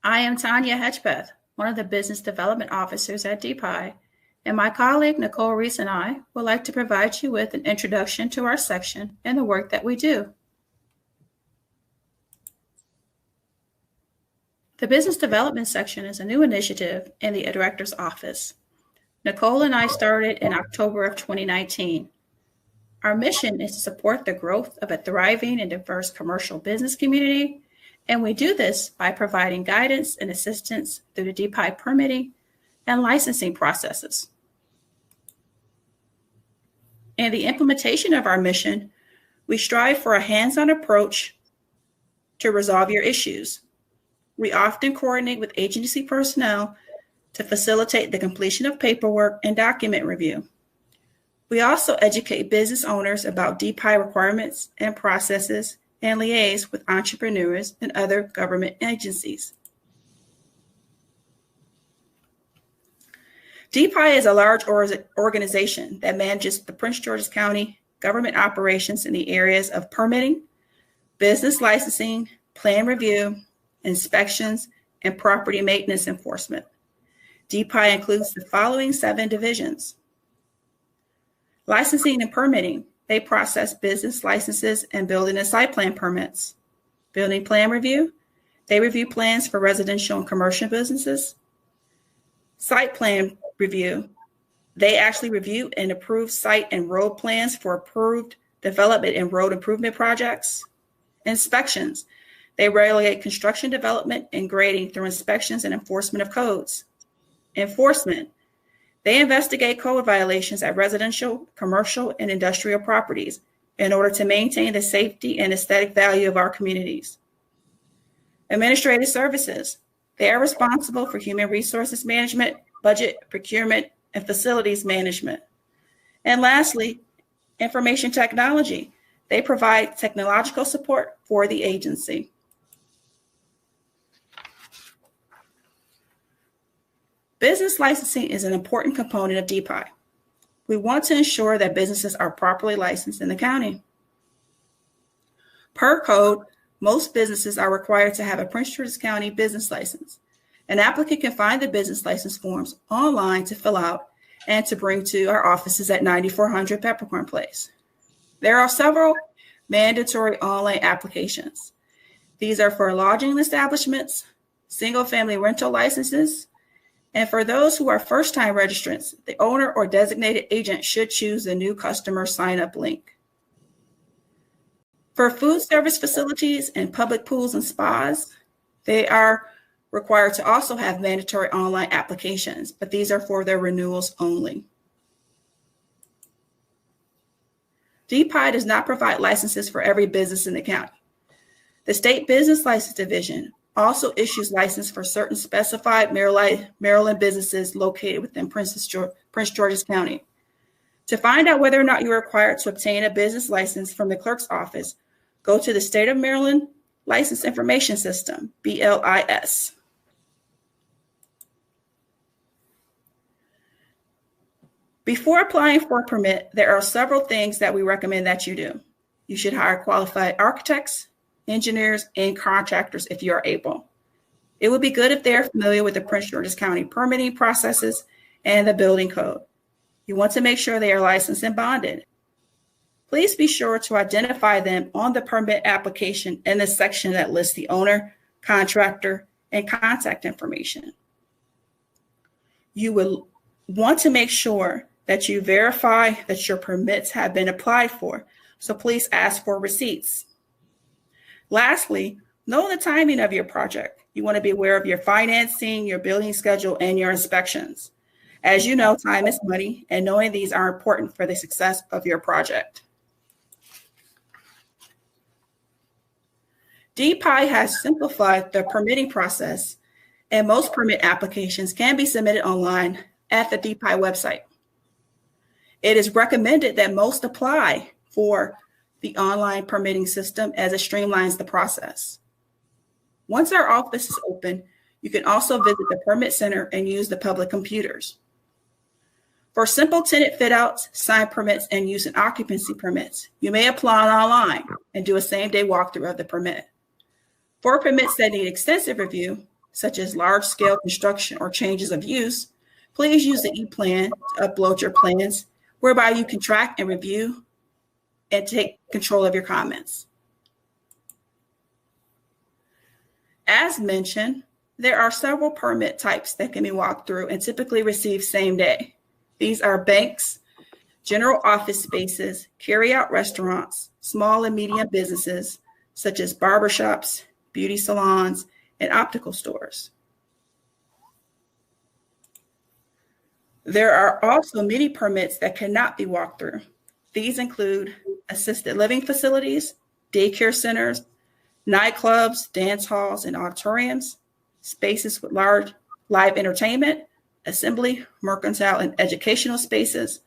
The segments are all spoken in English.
I am Tanya Hedgepeth, one of the Business Development Officers at DPIE, and my colleague Nicole Reese and I would like to provide you with an introduction to our section and the work that we do. The Business Development section is a new initiative in the Director's Office. Nicole and I started in October of 2019. Our mission is to support the growth of a thriving and diverse commercial business community, and we do this by providing guidance and assistance through the DPIE permitting and licensing processes. In the implementation of our mission, we strive for a hands-on approach to resolve your issues. We often coordinate with agency personnel to facilitate the completion of paperwork and document review. We also educate business owners about DPIE requirements and processes and liaise with entrepreneurs and other government agencies. DPIE is a large organization that manages the Prince George's County government operations in the areas of permitting, business licensing, plan review, inspections, and property maintenance enforcement. DPIE includes the following 7 divisions. Licensing and permitting. They process business licenses and building and site plan permits. Building plan review. They review plans for residential and commercial businesses. Site plan review. They actually review and approve site and road plans for approved development and road improvement projects. Inspections. They regulate construction development and grading through inspections and enforcement of codes. Enforcement. They investigate code violations at residential, commercial, and industrial properties in order to maintain the safety and aesthetic value of our communities. Administrative services. They are responsible for human resources management, budget, procurement, and facilities management. And lastly, information technology. They provide technological support for the agency. Business licensing is an important component of DPIE. We want to ensure that businesses are properly licensed in the county. Per code, most businesses are required to have a Prince George's County business license. An applicant can find the business license forms online to fill out and to bring to our offices at 9400 Peppercorn Place. There are several mandatory online applications. These are for lodging establishments, single-family rental licenses, and for those who are first-time registrants, the owner or designated agent should choose the new customer sign-up link. For food service facilities and public pools and spas, they are required to also have mandatory online applications, but these are for their renewals only. DPIE does not provide licenses for every business in the county. The State Business License Division also issues license for certain specified Maryland businesses located within Prince George's County. To find out whether or not you're required to obtain a business license from the clerk's office, go to the State of Maryland License Information System, BLIS. Before applying for a permit, there are several things that we recommend that you do. You should hire qualified architects, engineers, and contractors if you are able. It would be good if they're familiar with the Prince George's County permitting processes and the building code. You want to make sure they are licensed and bonded. Please be sure to identify them on the permit application in the section that lists the owner, contractor, and contact information. You will want to make sure that you verify that your permits have been applied for, so please ask for receipts. Lastly, know the timing of your project. You want to be aware of your financing, your building schedule, and your inspections. As you know, time is money, and knowing these are important for the success of your project. DPIE has simplified the permitting process, and most permit applications can be submitted online at the DPIE website. It is recommended that most apply for the online permitting system as it streamlines the process. Once our office is open, you can also visit the permit center and use the public computers. For simple tenant fit outs, sign permits, and use and occupancy permits, you may apply online and do a same-day walkthrough of the permit. For permits that need extensive review, such as large-scale construction or changes of use, please use the e-plan to upload your plans, whereby you can track and review and take control of your comments. As mentioned, there are several permit types that can be walked through and typically received same day. These are banks, general office spaces, carry-out restaurants, small and medium businesses, such as barbershops, beauty salons, and optical stores. There are also many permits that cannot be walked through. These include assisted living facilities, daycare centers, nightclubs, dance halls, and auditoriums, spaces with large live entertainment, assembly, mercantile, and educational spaces,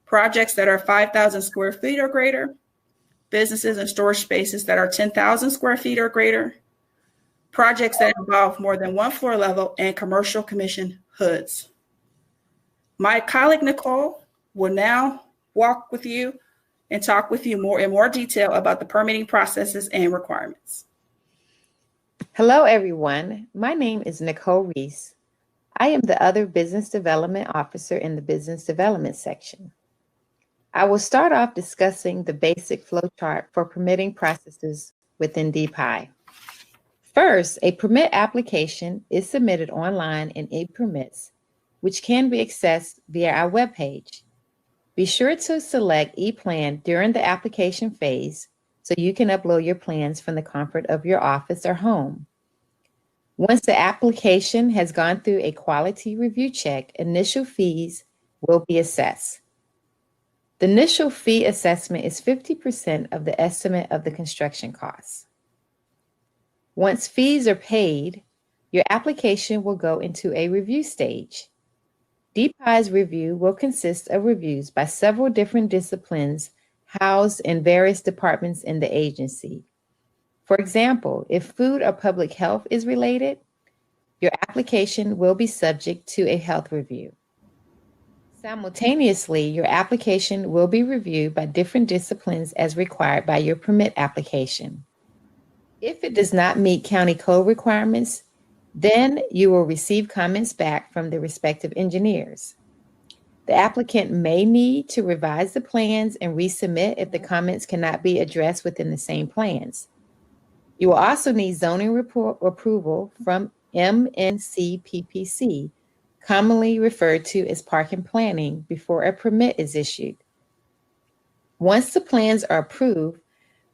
projects that are 5,000 square feet or greater, businesses and storage spaces that are 10,000 square feet or greater, projects that involve more than one floor level, and commercial commission hoods. My colleague Nicole will now walk with you and talk with you in more detail about the permitting processes and requirements. Hello, everyone. My name is Nicole Reese. I am the other Business Development Officer in the Business Development section. I will start off discussing the basic flow chart for permitting processes within DPIE. First, a permit application is submitted online in ePermits, which can be accessed via our webpage. Be sure to select ePlan during the application phase so you can upload your plans from the comfort of your office or home. Once the application has gone through a quality review check, initial fees will be assessed. The initial fee assessment is 50% of the estimate of the construction costs. Once fees are paid, your application will go into a review stage. DPIE's review will consist of reviews by several different disciplines housed in various departments in the agency. For example, if food or public health is related, your application will be subject to a health review. Simultaneously, your application will be reviewed by different disciplines as required by your permit application. If it does not meet county code requirements, then you will receive comments back from the respective engineers. The applicant may need to revise the plans and resubmit if the comments cannot be addressed within the same plans. You will also need zoning approval from MNCPPC, commonly referred to as parking planning, before a permit is issued. Once the plans are approved,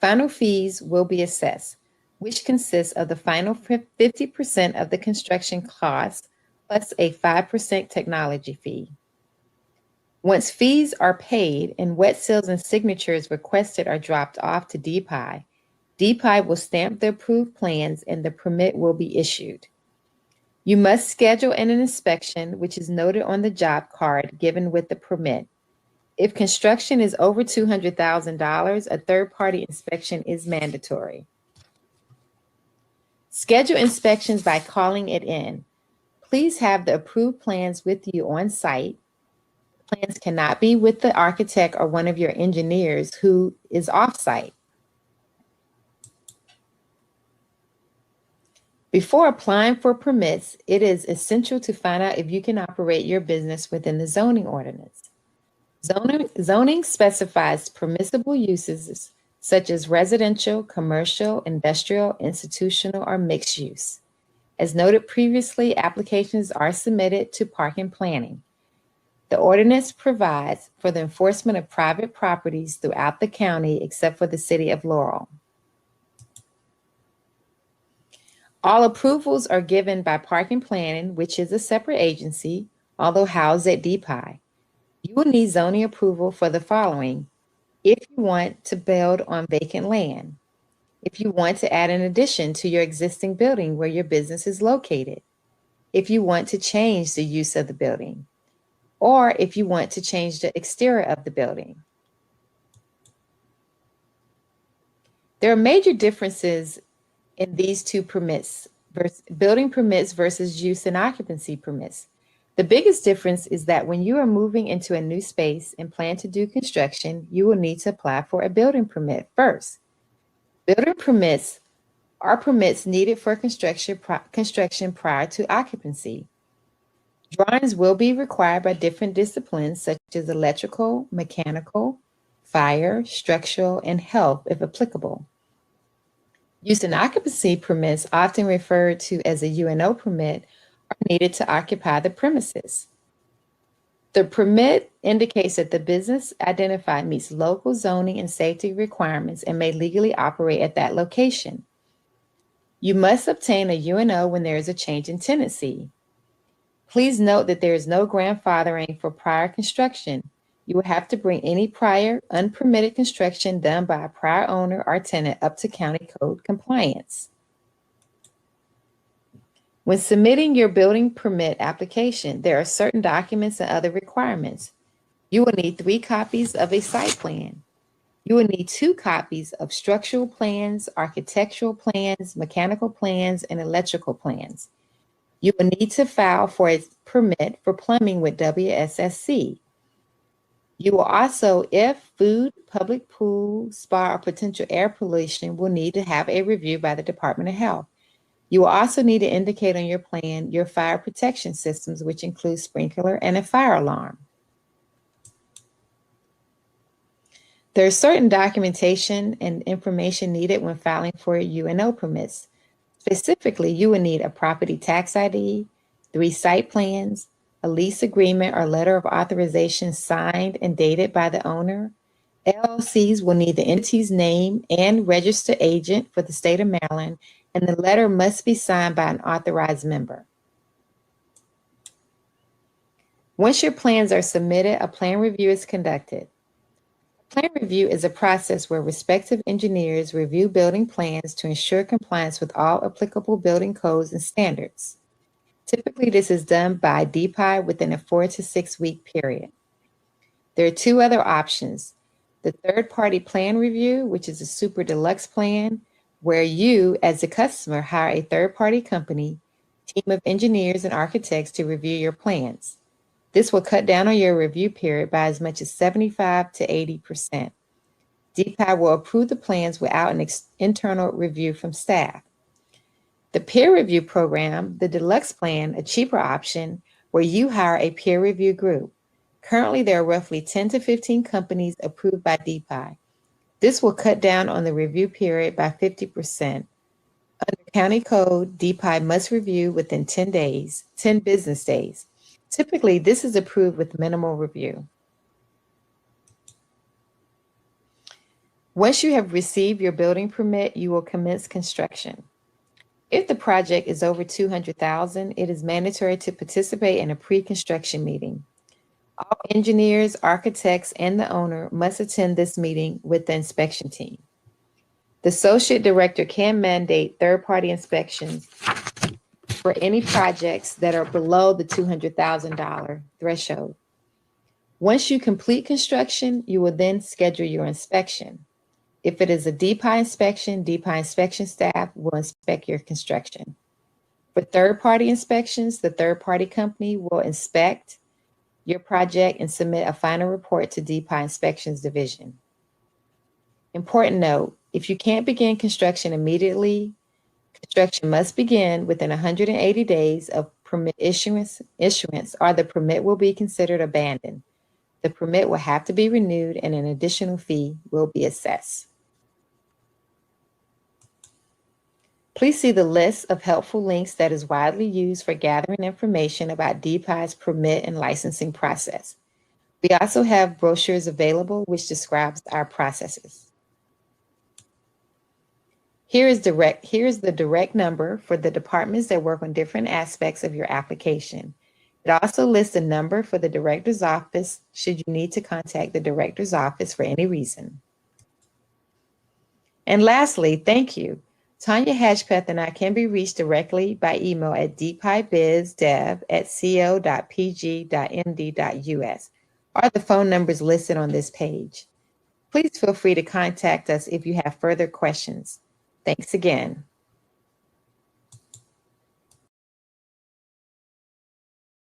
final fees will be assessed, which consists of the final 50% of the construction cost plus a 5% technology fee. Once fees are paid and wet seals and signatures requested are dropped off to DPIE, DPIE will stamp the approved plans and the permit will be issued. You must schedule an inspection, which is noted on the job card given with the permit. If construction is over $200,000, a third-party inspection is mandatory. Schedule inspections by calling it in. Please have the approved plans with you on site. Plans cannot be with the architect or one of your engineers who is off-site. Before applying for permits, it is essential to find out if you can operate your business within the zoning ordinance. Zoning specifies permissible uses such as residential, commercial, industrial, institutional, or mixed use. As noted previously, applications are submitted to parking planning. The ordinance provides for the enforcement of private properties throughout the county except for the city of Laurel. All approvals are given by parking planning, which is a separate agency, although housed at DPIE. You will need zoning approval for the following: if you want to build on vacant land, if you want to add an addition to your existing building where your business is located, if you want to change the use of the building, or if you want to change the exterior of the building. There are major differences in these two permits, building permits versus use and occupancy permits. The biggest difference is that when you are moving into a new space and plan to do construction, you will need to apply for a building permit first. Building permits are permits needed for construction prior to occupancy. Drawings will be required by different disciplines such as electrical, mechanical, fire, structural, and health if applicable. Use and occupancy permits, often referred to as a UNO permit, are needed to occupy the premises. The permit indicates that the business identified meets local zoning and safety requirements and may legally operate at that location. You must obtain a UNO when there is a change in tenancy. Please note that there is no grandfathering for prior construction. You will have to bring any prior unpermitted construction done by a prior owner or tenant up to county code compliance. When submitting your building permit application, there are certain documents and other requirements. You will need 3 copies of a site plan. You will need 2 copies of structural plans, architectural plans, mechanical plans, and electrical plans. You will need to file for a permit for plumbing with WSSC. You will also, if food, public pool, spa, or potential air pollution, will need to have a review by the Department of Health. You will also need to indicate on your plan your fire protection systems, which include sprinkler and a fire alarm. There is certain documentation and information needed when filing for UNO permits. Specifically, you will need a property tax ID, 3 site plans, a lease agreement or letter of authorization signed and dated by the owner. LLCs will need the entity's name and registered agent for the state of Maryland, and the letter must be signed by an authorized member. Once your plans are submitted, a plan review is conducted. Plan review is a process where respective engineers review building plans to ensure compliance with all applicable building codes and standards. Typically, this is done by DPIE within a 4 to 6 week period. There are 2 other options. The third-party plan review, which is a super deluxe plan, where you, as a customer, hire a third-party company, team of engineers and architects to review your plans. This will cut down on your review period by as much as 75 to 80%. DPIE will approve the plans without an internal review from staff. The peer review program, the deluxe plan, a cheaper option, where you hire a peer review group. Currently, there are roughly 10 to 15 companies approved by DPIE. This will cut down on the review period by 50%. Under county code, DPIE must review within 10 business days. Typically, this is approved with minimal review. Once you have received your building permit, you will commence construction. If the project is over $200,000, it is mandatory to participate in a pre-construction meeting. All engineers, architects, and the owner must attend this meeting with the inspection team. The associate director can mandate third-party inspections for any projects that are below the $200,000 threshold. Once you complete construction, you will then schedule your inspection. If it is a DPIE inspection staff will inspect your construction. For third-party inspections, the third-party company will inspect your project and submit a final report to DPIE Inspections Division. Important note, if you can't begin construction immediately, construction must begin within 180 days of permit issuance, or the permit will be considered abandoned. The permit will have to be renewed and an additional fee will be assessed. Please see the list of helpful links that is widely used for gathering information about DPIE's permit and licensing process. We also have brochures available which describes our processes. Here is the direct number for the departments that work on different aspects of your application. It also lists a number for the director's office should you need to contact the director's office for any reason. And lastly, thank you. Tanya Hatchpeth and I can be reached directly by email at dpiebizdev@co.pg.md.us or the phone numbers listed on this page. Please feel free to contact us if you have further questions. Thanks again.